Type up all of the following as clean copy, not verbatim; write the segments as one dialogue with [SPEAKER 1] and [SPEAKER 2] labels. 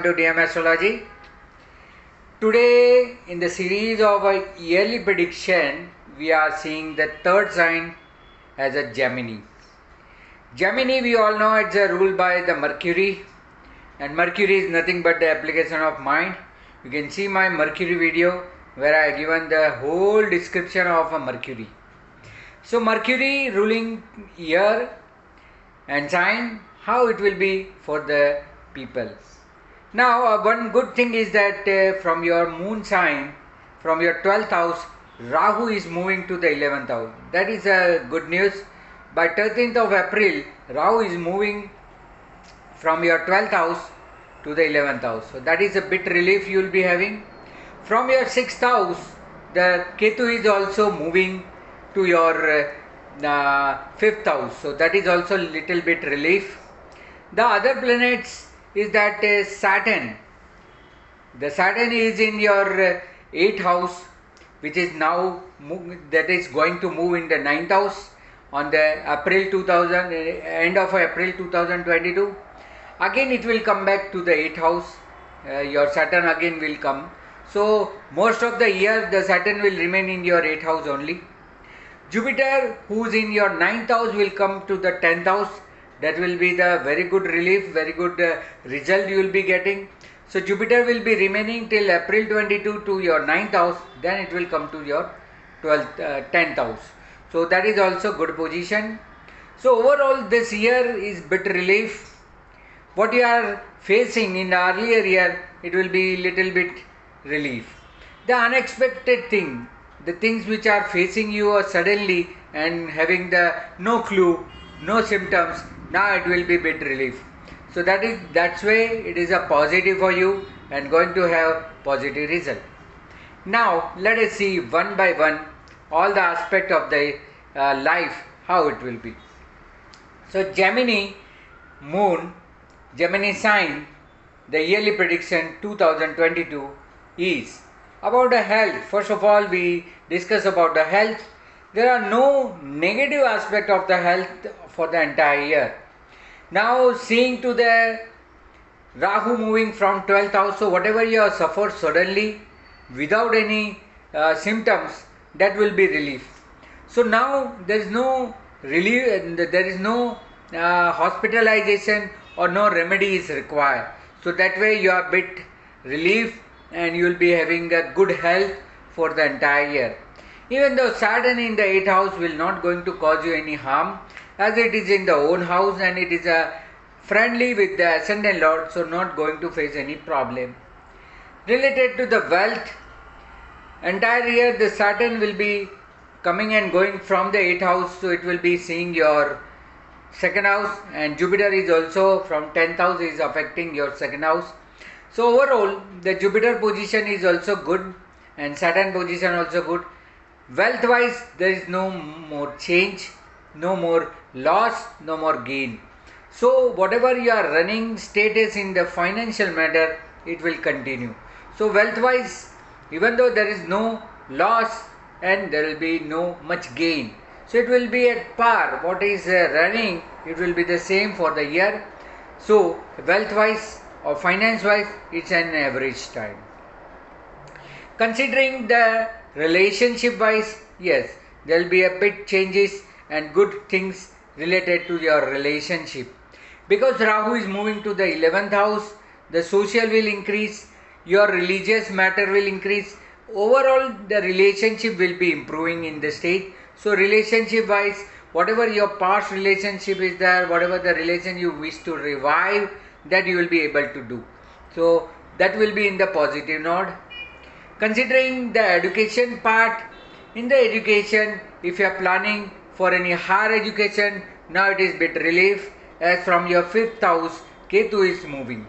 [SPEAKER 1] welcome to DM Astrology. Today in the series of a yearly prediction, we are seeing the third sign as a Gemini. Gemini, we all know it's ruled by the Mercury, and Mercury is nothing but the application of mind. You can see my Mercury video where I have given the whole description of a Mercury. So Mercury ruling year and sign, how it will be for the people. Now one good thing is that from your moon sign, from your 12th house, Rahu is moving to the 11th house. That is good news. By 13th of April, Rahu is moving from your 12th house to the 11th house. So that is a bit relief you will be having. From your 6th house, the Ketu is also moving to your 5th house. So that is also a little bit relief. The other planets is that Saturn. The Saturn is in your 8th house, which is now that is going to move in the 9th house on the end of April 2022. Again it will come back to the 8th house. Your Saturn again will come. So most of the year the Saturn will remain in your 8th house only. Jupiter, who is in your 9th house, will come to the 10th house. That will be the very good relief, very good result you will be getting. So Jupiter will be remaining till April 22 to your 9th house, then it will come to your 10th house. So that is also good position. So overall this year is bit relief. What you are facing in the earlier year, it will be little bit relief. The unexpected thing, the things which are facing you suddenly and having the no clue, no symptoms, now it will be bit relief. So that's why it is a positive for you and going to have positive result. Now let us see one by one all the aspect of the life, how it will be. So Gemini moon, Gemini sign, the yearly prediction 2022 is about the health. First of all, we discuss about the health. There are no negative aspect of the health for the entire year. Now seeing to the Rahu moving from 12th house, so whatever you have suffered suddenly without any symptoms, that will be relief. So now there is no relief, there is no hospitalization or no remedy is required. So that way you are bit relief and you will be having a good health for the entire year. Even though Saturn in the 8th house will not going to cause you any harm, as it is in the own house and it is friendly with the ascendant lord, so not going to face any problem. Related to the wealth, entire year the Saturn will be coming and going from the 8th house, so it will be seeing your 2nd house, and Jupiter is also from 10th house is affecting your 2nd house. So overall the Jupiter position is also good and Saturn position also good. Wealth wise there is no more change, no more loss, no more gain. So whatever you are running status in the financial matter, it will continue. So wealth wise, even though there is no loss and there will be no much gain, so it will be at par. What is running, it will be the same for the year. So wealth wise or finance wise, it's an average time. Considering the relationship wise, yes, there will be a bit changes and good things related to your relationship. Because Rahu is moving to the 11th house, the social will increase, your religious matter will increase. Overall, the relationship will be improving in the state. So relationship wise, whatever your past relationship is there, whatever the relation you wish to revive, that you will be able to do. So that will be in the positive note. Considering the education part, in the education, if you are planning for any higher education, now it is bit relief, as from your 5th house Ketu is moving.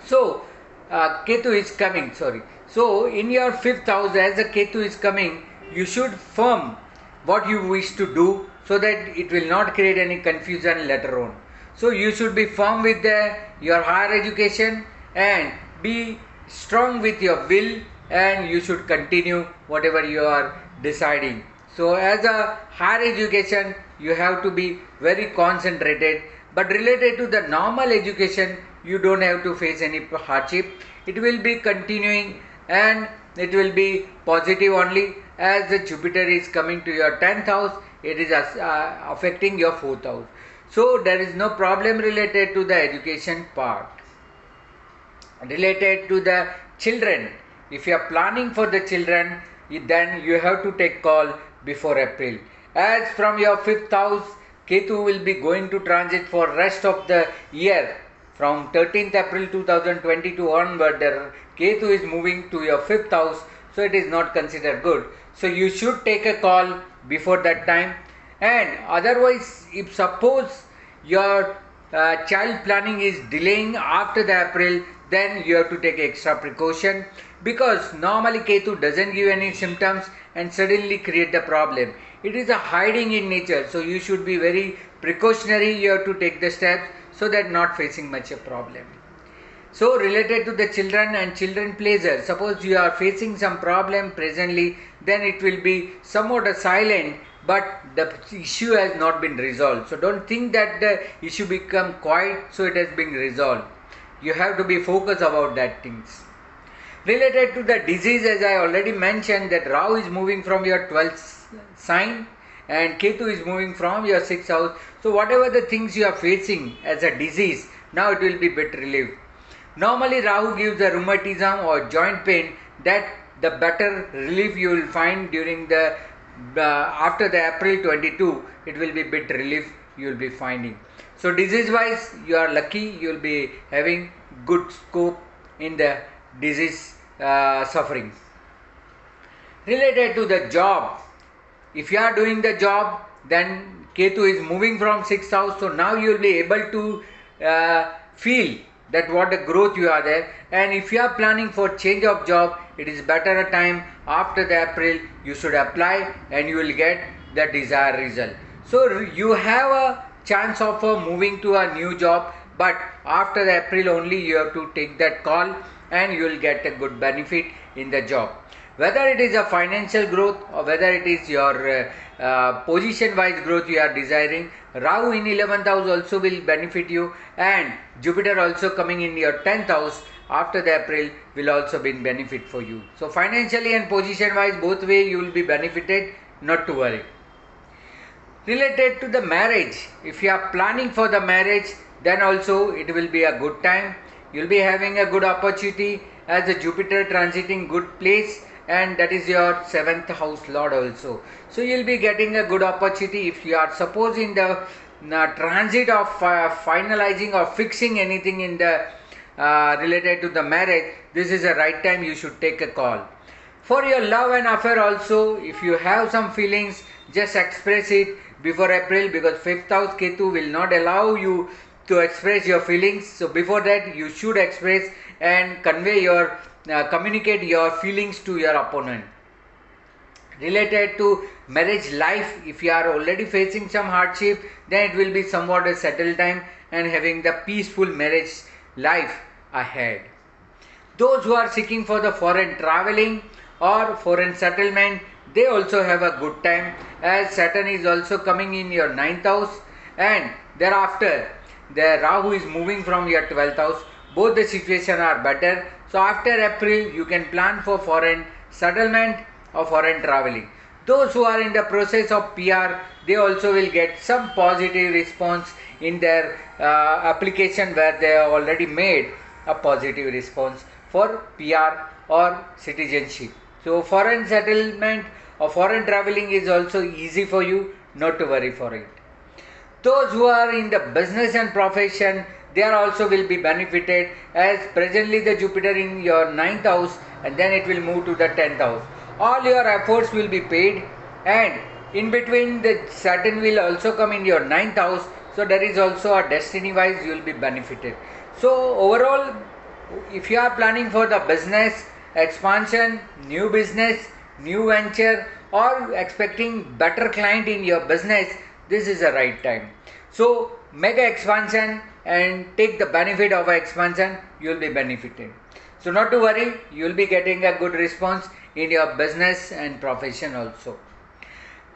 [SPEAKER 1] So Ketu is coming, So in your 5th house, as the Ketu is coming, you should firm what you wish to do so that it will not create any confusion later on. So you should be firm with your higher education and be strong with your will, and you should continue whatever you are deciding. So as a higher education, you have to be very concentrated, but related to the normal education, you don't have to face any hardship. It will be continuing and it will be positive only. As the Jupiter is coming to your 10th house, it is affecting your 4th house. So there is no problem related to the education part. Related to the children, if you are planning for the children, then you have to take call before April. As from your 5th house, Ketu will be going to transit for rest of the year. From 13th April 2022 onward, the Ketu is moving to your 5th house, so it is not considered good. So you should take a call before that time. And otherwise, if suppose your child planning is delaying after the April, then you have to take extra precaution, because normally Ketu doesn't give any symptoms and suddenly create the problem. It is a hiding in nature, so you should be very precautionary. You have to take the steps so that not facing much a problem. So related to the children and children pleasure, suppose you are facing some problem presently, then it will be somewhat a silent, but the issue has not been resolved. So don't think that the issue become quiet, so it has been resolved. You have to be focused about that things. Related to the disease, as I already mentioned, that Rahu is moving from your 12th sign and Ketu is moving from your 6th house. So whatever the things you are facing as a disease, now it will be bit relieved. Normally Rahu gives a rheumatism or joint pain, that the better relief you will find during the after the April 22, it will be bit relief you will be finding. So disease wise, you are lucky, you will be having good scope in the disease suffering. Related to the job, if you are doing the job, then Ketu is moving from 6th house, so now you will be able to feel that what the growth you are there. And if you are planning for change of job, it is better a time after the April you should apply and you will get the desired result. So you have a chance of moving to a new job, but after the April only you have to take that call and you will get a good benefit in the job. Whether it is a financial growth or whether it is your position wise growth you are desiring, Rahu in 11th house also will benefit you, and Jupiter also coming in your 10th house after the April will also be benefit for you. So financially and position wise both way you will be benefited, not to worry. Related to the marriage, if you are planning for the marriage, then also it will be a good time. You will be having a good opportunity as the Jupiter transiting good place, and that is your 7th house lord also. So you will be getting a good opportunity. If you are suppose in the transit of finalizing or fixing anything in the related to the marriage, this is the right time you should take a call. For your love and affair also, if you have some feelings, just express it before April, because 5th house Ketu will not allow you to express your feelings. So before that you should express and convey your communicate your feelings to your opponent. Related to marriage life, if you are already facing some hardship, then it will be somewhat a settled time and having the peaceful marriage life ahead. Those who are seeking for the foreign traveling or foreign settlement, they also have a good time, as Saturn is also coming in your 9th house, and thereafter the Rahu is moving from your 12th house. Both the situation are better. So after April you can plan for foreign settlement or foreign traveling. Those who are in the process of PR, they also will get some positive response in their application, where they have already made a positive response for PR or citizenship. So foreign settlement or foreign traveling is also easy for you, not to worry for it. Those who are in the business and profession, they are also will be benefited, as presently the Jupiter in your 9th house and then it will move to the 10th house. All your efforts will be paid, and in between the Saturn will also come in your 9th house, so there is also a destiny wise you will be benefited. So overall, if you are planning for the business expansion, new business, new venture, or expecting better client in your business, this is the right time. So make an expansion and take the benefit of expansion, you will be benefited. So not to worry, you will be getting a good response in your business and profession also.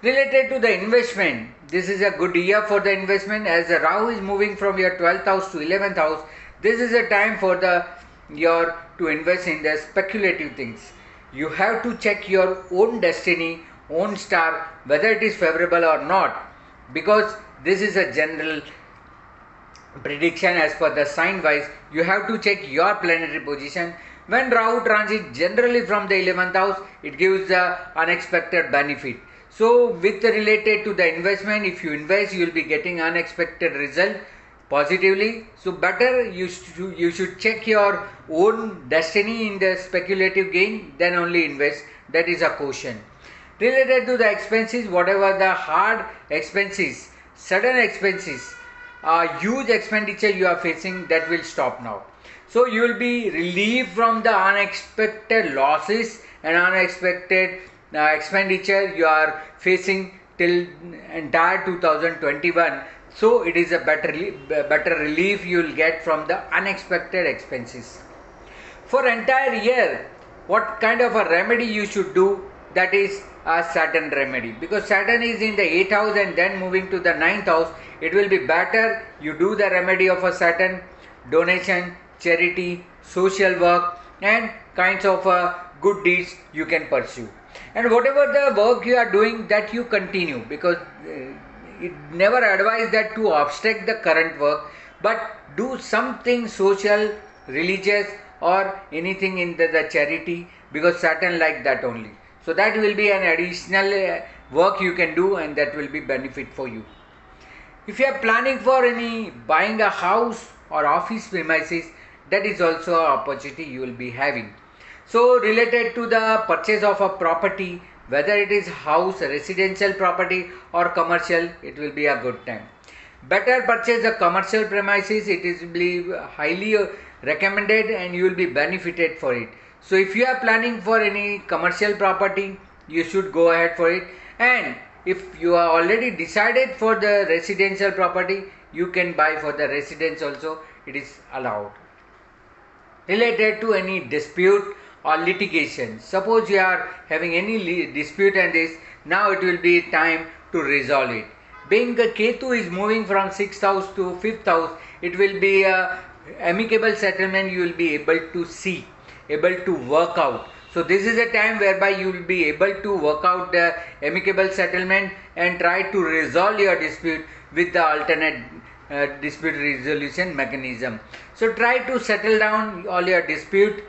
[SPEAKER 1] Related to the investment, this is a good year for the investment, as the Rahu is moving from your 12th house to 11th house. This is a time for to invest in the speculative things. You have to check your own destiny, own star, whether it is favorable or not, because this is a general prediction as per the sign wise. You have to check your planetary position. When Rahu transit generally from the 11th house, it gives the unexpected benefit. So with related to the investment, if you invest, you will be getting unexpected result positively. So better you should check your own destiny in the speculative gain, then only invest. That is a caution. Related to the expenses, whatever the hard expenses, sudden expenses, huge expenditure you are facing, that will stop now. So you will be relieved from the unexpected losses and unexpected expenditure you are facing till entire 2021. So it is a better relief you will get from the unexpected expenses. For entire year, what kind of a remedy you should do? That is a Saturn remedy, because Saturn is in the 8th house and then moving to the 9th house. It will be better you do the remedy of a Saturn, donation, charity, social work, and kinds of good deeds you can pursue. And whatever the work you are doing, that you continue, because it never advised that to obstruct the current work, but do something social, religious, or anything in the charity, because Saturn like that only. So that will be an additional work you can do, and that will be benefit for you. If you are planning for any buying a house or office premises, that is also an opportunity you will be having. So related to the purchase of a property, whether it is house, residential property or commercial, it will be a good time. Better purchase the commercial premises, it is highly recommended and you will be benefited for it. So if you are planning for any commercial property, you should go ahead for it. And if you are already decided for the residential property, you can buy for the residence also, it is allowed. Related to any dispute or litigation, suppose you are having any dispute and this, now it will be time to resolve it. Being the Ketu is moving from 6th house to 5th house, it will be a amicable settlement you will be able to see, able to work out. So this is a time whereby you will be able to work out the amicable settlement and try to resolve your dispute with the alternate dispute resolution mechanism. So try to settle down all your dispute,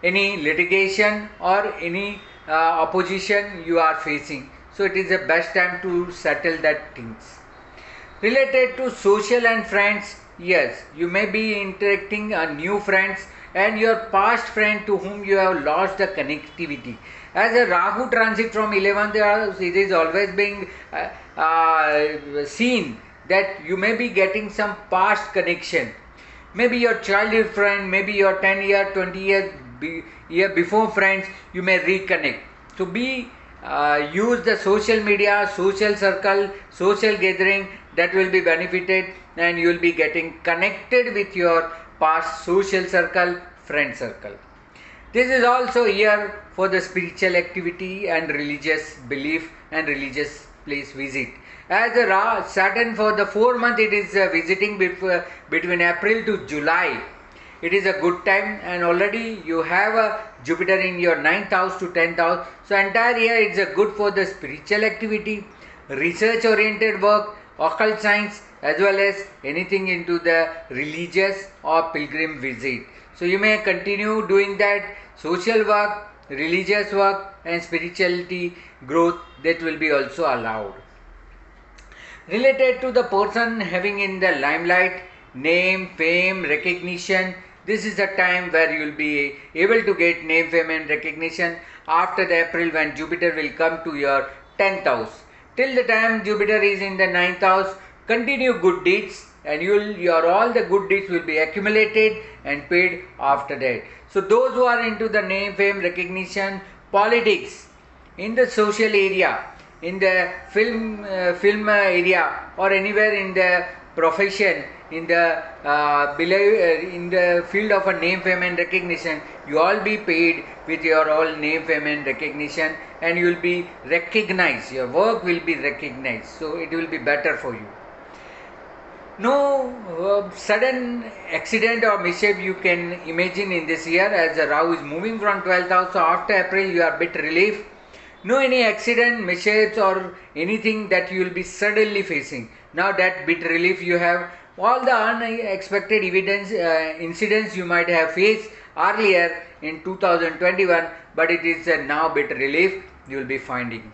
[SPEAKER 1] any litigation or any opposition you are facing. So it is the best time to settle that things. Related to social and friends, yes, you may be interacting new friends and your past friend to whom you have lost the connectivity. As a Rahu transit from 11th house, it is always being seen that you may be getting some past connection. Maybe your childhood friend, maybe your 10 year, 20 year before friends, you may reconnect. So use the social media, social circle, social gathering, that will be benefited and you will be getting connected with your past social circle, friend circle. This is also here for the spiritual activity and religious belief and religious place visit. As a Saturn for the 4 month, it is visiting between April to July. It is a good time and already you have a Jupiter in your 9th house to 10th house. So entire year it is good for the spiritual activity, research oriented work, occult science, as well as anything into the religious or pilgrim visit. So you may continue doing that. Social work, religious work and spirituality growth, that will be also allowed. Related to the person having in the limelight, name, fame, recognition, this is the time where you will be able to get name, fame and recognition after the April, when Jupiter will come to your 10th house. Till the time Jupiter is in the 9th house, continue good deeds and your all the good deeds will be accumulated and paid after that. So those who are into the name, fame, recognition, politics, in the social area, in the film area or anywhere in the profession, in the field of a name, fame and recognition, you all be paid with your all name, fame and recognition and you will be recognized, your work will be recognized, so it will be better for you. No sudden accident or mishap you can imagine in this year, as the Rahu is moving from 12th house. So after April you are a bit relief. No any accident, mishaps or anything that you will be suddenly facing. Now that bit relief you have. All the unexpected incidents you might have faced earlier in 2021, but it is now bit relief you will be finding.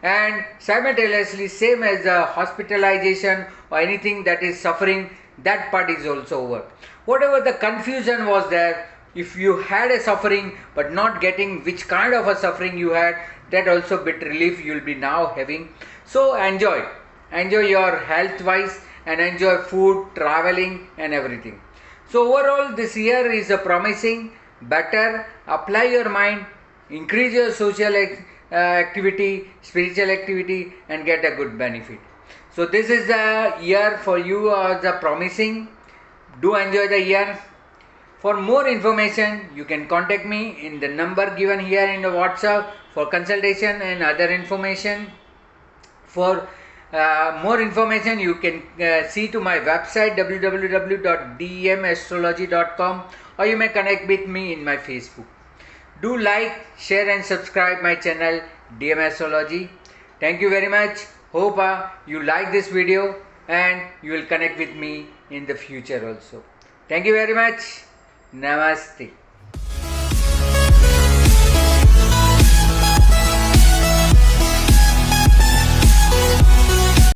[SPEAKER 1] And simultaneously, same as the hospitalization or anything that is suffering, that part is also over. Whatever the confusion was there, if you had a suffering but not getting which kind of a suffering you had, that also bit relief you will be now having. So enjoy your health wise, and enjoy food, traveling and everything. So overall this year is a promising, better. Apply your mind, increase your social activity, spiritual activity, and get a good benefit. So this is the year for you, the promising. Do enjoy the year. For more information, you can contact me in the number given here in the WhatsApp for consultation and other information. For more information, you can see to my website www.dmastrology.com, or you may connect with me in my Facebook. Do like, share and subscribe my channel DM Astrology. Thank you very much. Hope you like this video and you will connect with me in the future also. Thank you very much. Namaste.